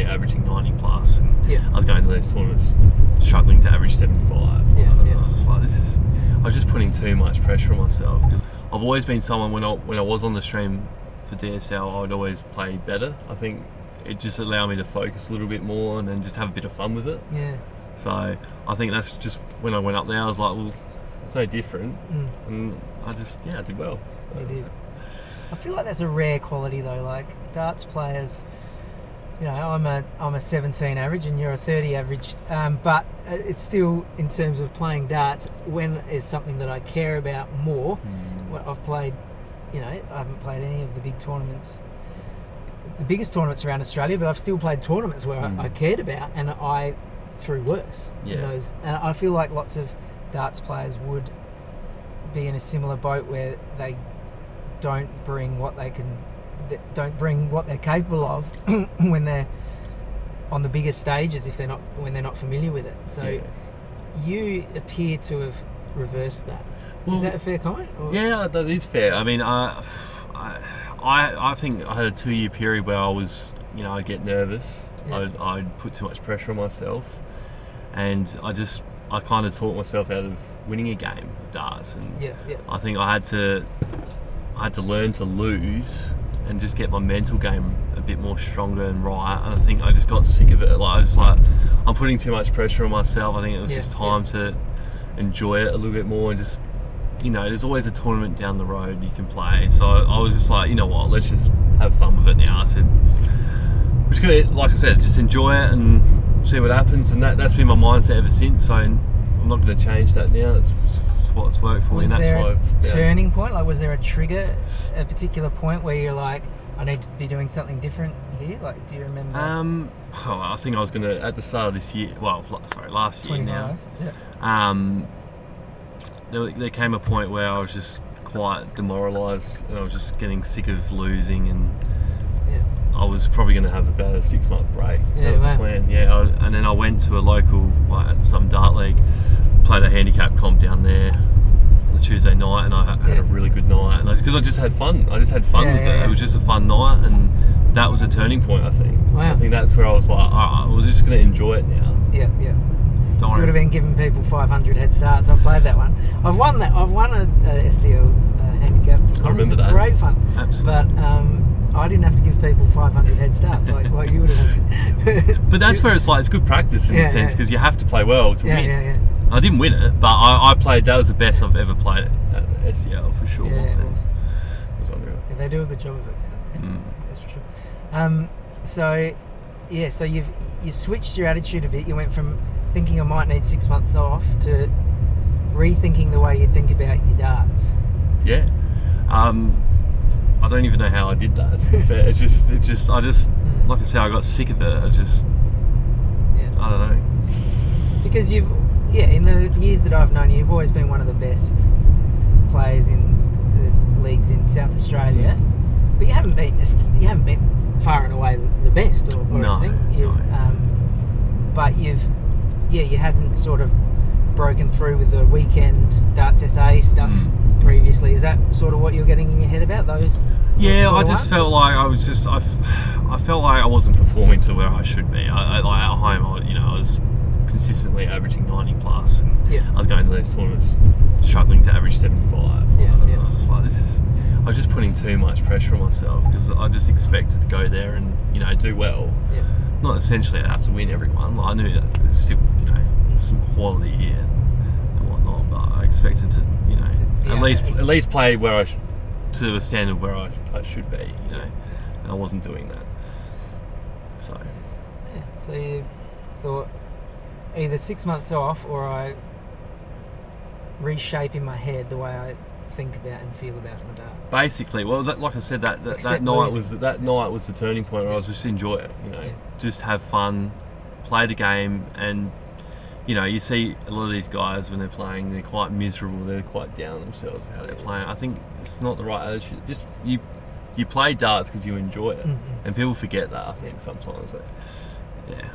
consistently averaging 90 plus, and Yeah. I was going to these tournaments struggling to average 75. Yeah, I yeah. was just like, I was just putting too much pressure on myself, because I've always been someone, when I was on the stream for DSL, I would always play better. I think it just allowed me to focus a little bit more and then just have a bit of fun with it. Yeah. So I think that's just when I went up there, I was like, well, it's no different, and I did well. You did. I feel like that's a rare quality though. Like darts players, you know, I'm a 17 average and you're a 30 average, but it's still, in terms of playing darts, when is something that I care about more. Well, I've played, you know, I haven't played any of the big tournaments, the biggest tournaments around Australia, but I've still played tournaments where I cared about, and I threw worse in those. And I feel like lots of darts players would be in a similar boat where they don't bring what they're capable of when they're on the bigger stages, when they're not familiar with it. So you appear to have reversed that. Well, is that a fair comment? Or? Yeah, that is fair. I mean, I think I had a 2-year period where I was, you know, I'd get nervous. Yeah. I'd put too much pressure on myself, and I kind of talked myself out of winning a game of darts. And I think I had to learn to lose and just get my mental game a bit more stronger and right. And I think I just got sick of it. Like, I was like, I'm putting too much pressure on myself. I think it was just time to enjoy it a little bit more, and just, you know, there's always a tournament down the road you can play. So I was just like, you know what, let's just have fun with it now. I said, we're just gonna, like I said, just enjoy it and see what happens. And that's been my mindset ever since. So I'm not going to change that now. That's what's worked for me, and that's why. Turning point? Like, was there a trigger, a particular point where you're like, I need to be doing something different here? Like, do you remember? Well, I think I was going to, at the start of this year, last year now. There came a point where I was just quite demoralised, and I was just getting sick of losing, and I was probably going to have about a 6-month break. That was the plan. And then I went to a local, some dart league, played a handicap comp down there on the Tuesday night, and I had a really good night, and because I just had fun. I just had fun with it. It was just a fun night, and that was a turning point, I think. Wow. I think that's where I was like, all right, we're just going to enjoy it now. Yeah. You would have been giving people 500 head starts. I've played that one. I've won that. I've won a SDL handicap. I remember that. Great fun. Absolutely. But I didn't have to give people 500 head starts like you would have. But that's where it's like, it's good practice in a sense, because you have to play well to win. Yeah. I didn't win it, but I played. That was the best I've ever played at SDL for sure. Yeah, it was unreal. Yeah, they do a good job of it. That's for sure. So you switched your attitude a bit. You went from thinking I might need 6 months off to rethinking the way you think about your darts. Yeah. I don't even know how I did that, to be fair. It just like I said, I got sick of it. I don't know. Because in the years that I've known you, you've always been one of the best players in the leagues in South Australia, but you haven't been far and away the best or anything. No. But you hadn't sort of broken through with the weekend Darts SA stuff previously. Is that sort of what you're getting in your head about those? Yeah, I just felt like I felt like I wasn't performing to where I should be. Like at home, I was consistently averaging 90 plus, and I was going to these tournaments struggling to average 75. I was just like, I was just putting too much pressure on myself, because I just expected to go there and, you know, do well. Yeah. Not essentially I have to win everyone. Like, I knew that there's still, you know, some quality here and whatnot, but I expected to, you know, at least play to a standard where I should be, you know, and I wasn't doing that. So you thought either 6 months off, or I reshape in my head the way I think about and feel about my darts. Basically, well, like I said, that night was the turning point where I was just enjoy it, you know, just have fun, play the game. And you know, you see a lot of these guys when they're playing, they're quite miserable, they're quite down on themselves with how they're playing. I think it's not the right attitude. Just you play darts because you enjoy it, and people forget that, I think, sometimes. Yeah.